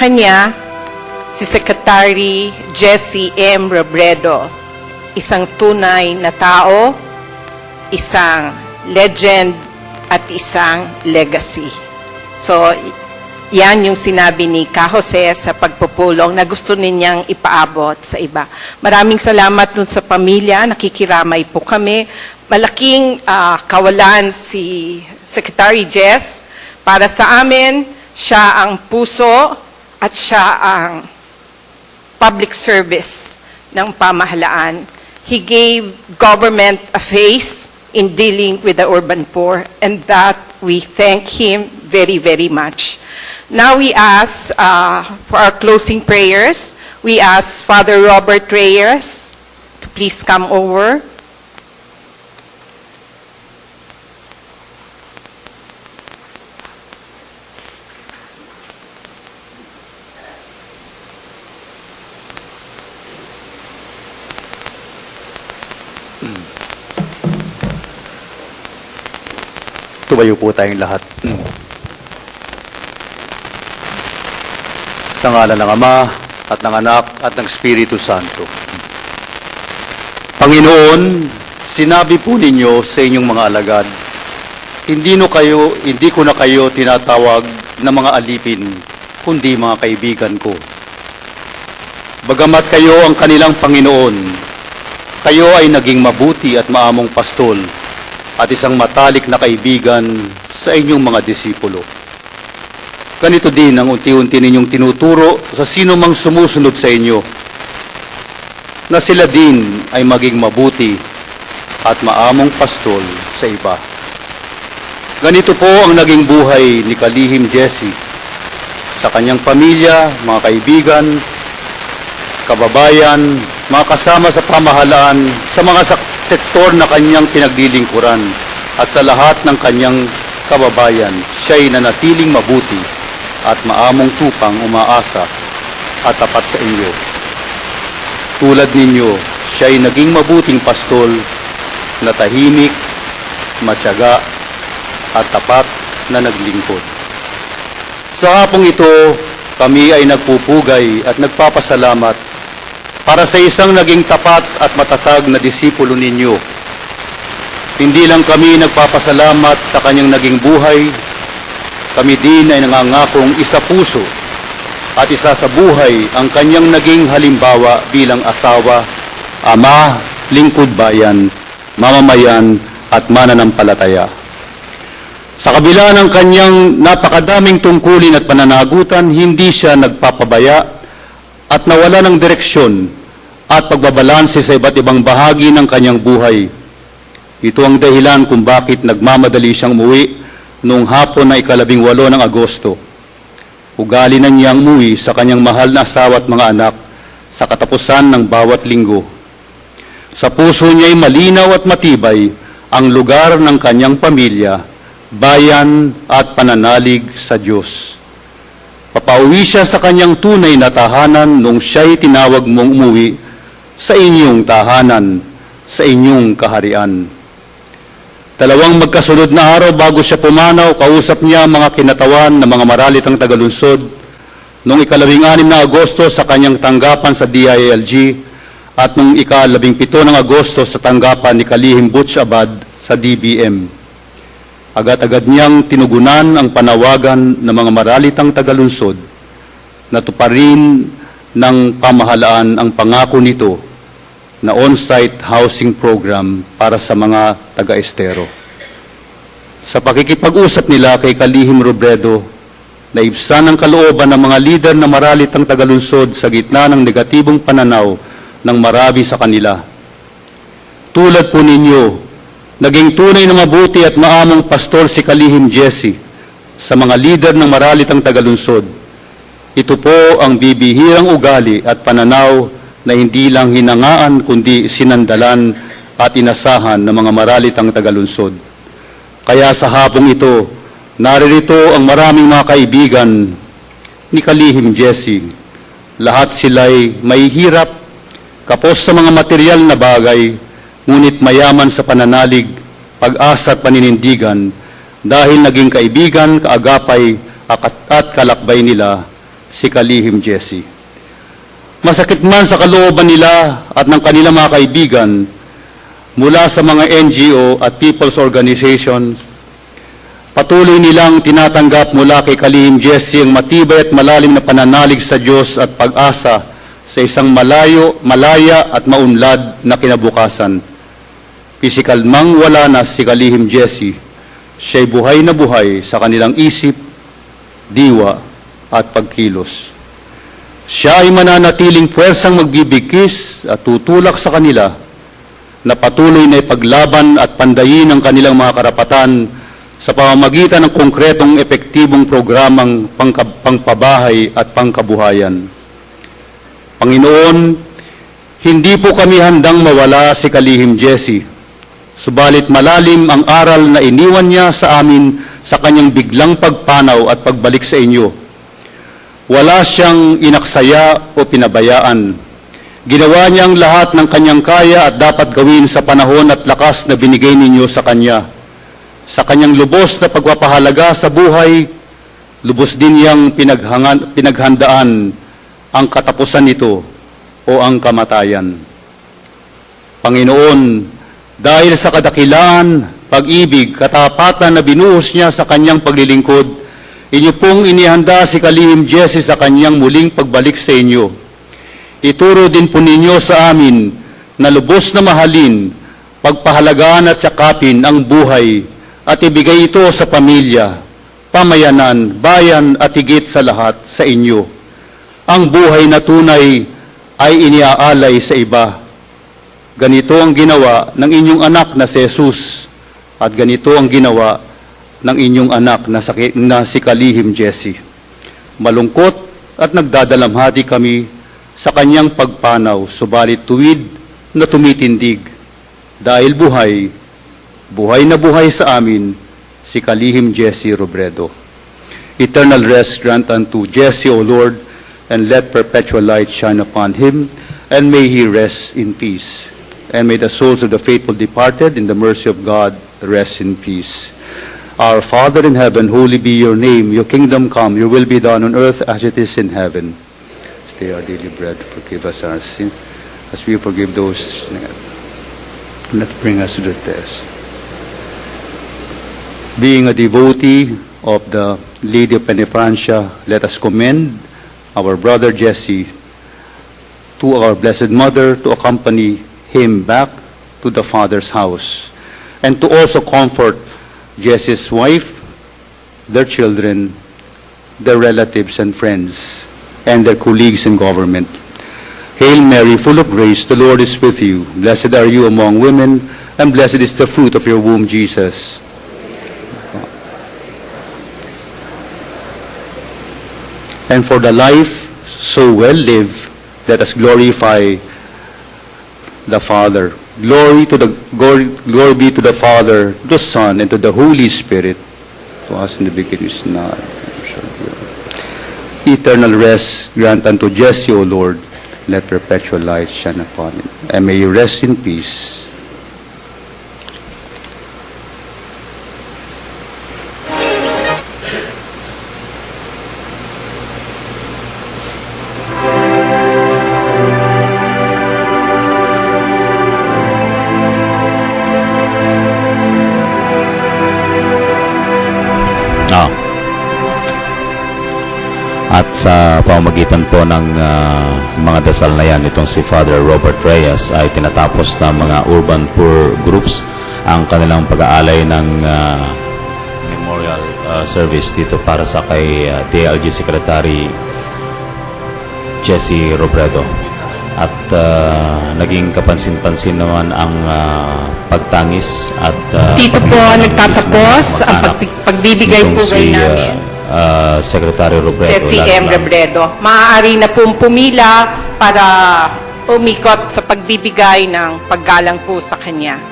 kanya si Secretary Jessie M. Robredo, isang tunay na tao, isang legend, at isang legacy. So, yan yung sinabi ni Ka Jose sa pagpupulong na gusto ninyang ipaabot sa iba. Maraming salamat dun sa pamilya, nakikiramay po kami. Malaking kawalan si Secretary Jess. Para sa amin, siya ang puso at siya ang public service ng pamahalaan. He gave government a face in dealing with the urban poor, and that we thank him very, very much. Now we ask for our closing prayers. We ask Father Robert Reyes to please come over. Tumayo po tayong lahat. Sa ngalan ng Ama, at ng Anak, at ng Espiritu Santo. Panginoon, sinabi po ninyo sa inyong mga alagad, hindi ko na kayo tinatawag na mga alipin, kundi mga kaibigan ko. Bagamat kayo ang kanilang Panginoon, kayo ay naging mabuti at maamong pastol, at isang matalik na kaibigan sa inyong mga disipulo. Ganito din ang unti-unti ninyong tinuturo sa sino mang sumusunod sa inyo, na sila din ay maging mabuti at maamong pastol sa iba. Ganito po ang naging buhay ni Kalihim Jessie sa kanyang pamilya, mga kaibigan, kababayan, mga kasama sa pamahalaan, sa mga sektor na kanyang pinaglilingkuran, at sa lahat ng kanyang kababayan, siya'y nanatiling mabuti at maamong tupang umaasa at tapat sa inyo. Tulad ninyo, siya'y naging mabuting pastol na tahimik, matyaga, at tapat na naglingkod. Sa hapong ito, kami ay nagpupugay at nagpapasalamat para sa isang naging tapat at matatag na disipulo ninyo. Hindi lang kami nagpapasalamat sa kanyang naging buhay, kami din ay nangangakong isa puso at isa sa buhay ang kanyang naging halimbawa bilang asawa, ama, lingkod bayan, mamamayan, at mananampalataya. Sa kabila ng kanyang napakadaming tungkulin at pananagutan, hindi siya nagpapabaya at nawala ng direksyon at pagbabalanse sa iba't ibang bahagi ng kanyang buhay. Ito ang dahilan kung bakit nagmamadali siyang umuwi noong hapon na 18 ng Agosto. Ugali na niyang umuwi sa kanyang mahal na asawa at mga anak sa katapusan ng bawat linggo. Sa puso niya'y malinaw at matibay ang lugar ng kanyang pamilya, bayan at pananalig sa Diyos. Papauwi siya sa kanyang tunay na tahanan nung siya'y tinawag mong umuwi sa inyong tahanan, sa inyong kaharian. 2 magkasunod na araw bago siya pumanaw, kausap niya ang mga kinatawan ng mga maralitang tagalunsod noong 16 na Agosto sa kanyang tanggapan sa DILG at noong 17 ng Agosto sa tanggapan ni Kalihim Butch Abad sa DBM. Agad-agad niyang tinugunan ang panawagan ng mga maralitang tagalunsod na tuparin ng pamahalaan ang pangako nito na on-site housing program para sa mga taga-estero. Sa pakikipag-usap nila kay Kalihim Robredo, naibsan ang kalooban ng mga lider na maralitang tagalunsod sa gitna ng negatibong pananaw ng marami sa kanila. Tulad po ninyo, naging tunay na mabuti at maamong pastor si Kalihim Jessie sa mga lider ng maralitang tagalunsod. Ito po ang bibihirang ugali at pananaw na hindi lang hinangaan kundi sinandalan at inasahan ng mga maralitang tagalunsod. Kaya sa hapong ito, naririto ang maraming mga kaibigan ni Kalihim Jessie. Lahat sila'y may hirap, kapos sa mga material na bagay, ngunit mayaman sa pananalig, pag-asa at paninindigan dahil naging kaibigan, kaagapay at kalakbay nila si Kalihim Jesse. Masakit man sa kalooban nila at ng kanilang mga kaibigan mula sa mga NGO at people's organization, patuloy nilang tinatanggap mula kay Kalihim Jesse ang matibay at malalim na pananalig sa Diyos at pag-asa sa isang malaya at maunlad na kinabukasan. Pisikal mang wala na si Kalihim Jesse, siya'y buhay na buhay sa kanilang isip, diwa at pagkilos. Siya ay mananatiling puwersang magbibigkis at tutulak sa kanila na patuloy na ipaglaban at pandayin ang kanilang mga karapatan sa pamamagitan ng konkretong epektibong programang pangpabahay at pangkabuhayan. Panginoon, hindi po kami handang mawala si Kalihim Jesse, subalit malalim ang aral na iniwan niya sa amin sa kanyang biglang pagpanaw at pagbalik sa inyo. Wala siyang inaksaya o pinabayaan. Ginawa niya ang lahat ng kanyang kaya at dapat gawin sa panahon at lakas na binigay ninyo sa kanya. Sa kanyang lubos na pagpapahalaga sa buhay, lubos din niyang pinaghandaan ang katapusan nito o ang kamatayan. Panginoon, dahil sa kadakilaan, pag-ibig, katapatan na binuhos niya sa kanyang paglilingkod, inyo pong inihanda si Kalihim Jesse sa kanyang muling pagbalik sa inyo. Ituro din po ninyo sa amin na lubos na mahalin, pagpahalagaan at yakapin ang buhay at ibigay ito sa pamilya, pamayanan, bayan at higit sa lahat sa inyo. Ang buhay na tunay ay iniaalay sa iba. Ganito ang ginawa ng inyong anak na si Jesus at ganito ang ginawa ng inyong anak na si Kalihim Jesse. Malungkot at nagdadalamhati kami sa kanyang pagpanaw, subalit tuwid na tumitindig. Dahil buhay na buhay sa amin, si Kalihim Jesse Robredo. Eternal rest grant unto Jesse, O Lord, and let perpetual light shine upon him, and may he rest in peace. And may the souls of the faithful departed in the mercy of God rest in peace. Our Father in heaven, holy be your name. Your kingdom come, your will be done on earth as it is in heaven. Stay our daily bread. Forgive us our sins, as we forgive those that bring us to the test. Being a devotee of the Lady of Penitentiaria, let us commend our brother Jesse to our Blessed Mother to accompany him back to the Father's house, and to also comfort Jesse's wife, their children, their relatives and friends, and their colleagues in government. Hail Mary, full of grace, the Lord is with you. Blessed are you among women, and blessed is the fruit of your womb, Jesus. And for the life so well lived, let us glorify the Father. Glory be to the Father, to the Son, and to the Holy Spirit. To us in the beginning is now. Eternal rest grant unto Jesse, O Lord. Let perpetual light shine upon him. And may you rest in peace. At sa pamamagitan po ng mga dasal na yan, itong si Father Robert Reyes ay tinatapos ng mga urban poor groups ang kanilang pag-aalay ng memorial service dito para sa kay DLG Secretary Jesse Robredo. At naging kapansin-pansin naman ang pagtangis at Dito po nagtatapos ang pagbibigay po namin. Secretary Robredo. Jesse M. Robredo. Maaari na pong pumila para umikot sa pagbibigay ng paggalang po sa kanya.